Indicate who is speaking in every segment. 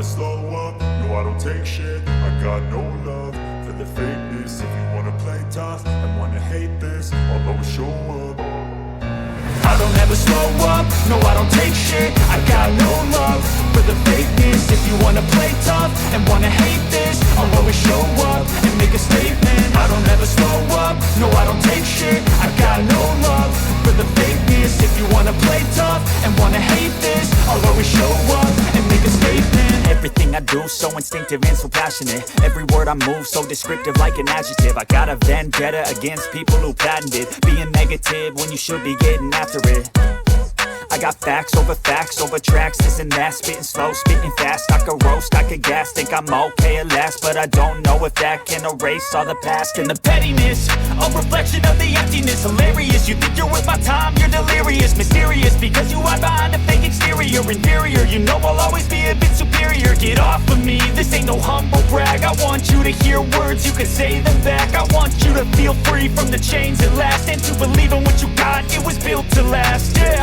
Speaker 1: never slow up, no I don't take shit. I got no love for the fakeness. If you wanna play tough and wanna hate this, I'll always show up. I don't ever slow up, no I don't take shit. I got no love for the fakeness. If you wanna play tough and wanna hate this, I'll always show up and make a statement. I don't ever slow up, no I don't take shit. I got no love for the fakeness. If you wanna play tough and wanna hate this, I'll always show up and make a statement.
Speaker 2: Everything I do so instinctive and so passionate. Every word I move so descriptive like an adjective. I got a vendetta against people who patented being negative when you should be getting after it. I got facts over tracks, this and that. Spitting slow, spitting fast. I could roast, I could gas. Think I'm okay at last, but I don't know if that can erase all the past. And the pettiness, a reflection of the emptiness. Hilarious, you think you're worth my time, you're delirious. Mysterious, because you hide behind a fake exterior. Inferior, you know I'll always be a bit superior. Get off of me, this ain't no humble brag. I want you to hear words, you can say them back. I want you to feel free from the chains at last, and to believe in what you got, it was built to last, yeah.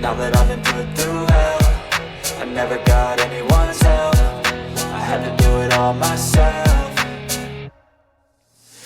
Speaker 3: Now that I've been put through hell, I never got anyone's help. I had to do it all myself.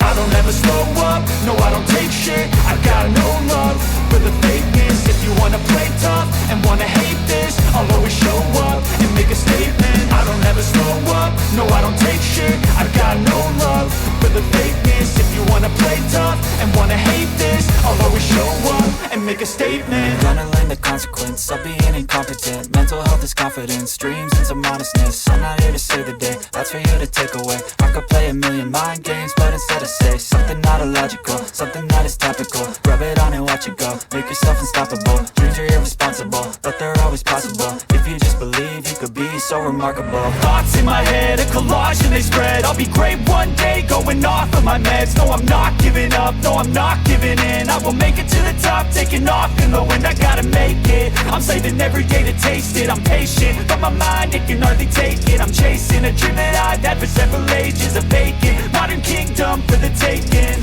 Speaker 1: I don't ever slow up, no I don't take shit. I got no love for the fakeness. If you wanna play tough and wanna hate this, I'll always show up and make a statement. I don't ever slow up, no I don't take shit. I got no love for the fakeness. If you wanna play tough and wanna hate this, I'll always show up and make a statement.
Speaker 3: Gonna learn the consequence of being incompetent. Mental health is confidence, dreams and some modestness. I'm not here to save the day, that's for you to take away. I could play a million mind games, but instead I say something not illogical, something that is topical. Rub it on and watch it go, make yourself unstoppable. Dreams are irresponsible, but they're always possible. If you just believe, you could be so remarkable.
Speaker 2: Thoughts in my head, a collage and they spread. I'll be great one day, going off of my meds. No, I'm not giving up, no, I'm not giving in. I will make it to the top, taking off in the wind. I gotta make it, I'm saving every day to taste it. I'm patient, but my mind, it can hardly take it. I'm chasing a dream that I've had for several ages. A vacant, modern kingdom for the taking.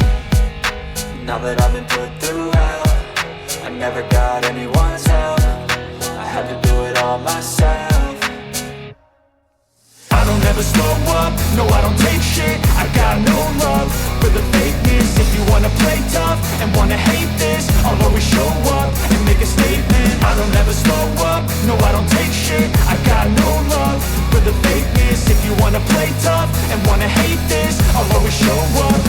Speaker 3: Now that I've been put through hell, I never got anyone's help. I had to do it all myself.
Speaker 1: I don't ever slow up, no I don't take shit. I got no love for the fakeness. If you wanna play tough and wanna hate this, I'll always show up and make a statement. I don't ever slow up, no I don't take shit. I got no love for the fakeness. If you wanna play tough and wanna hate this, I'll always show up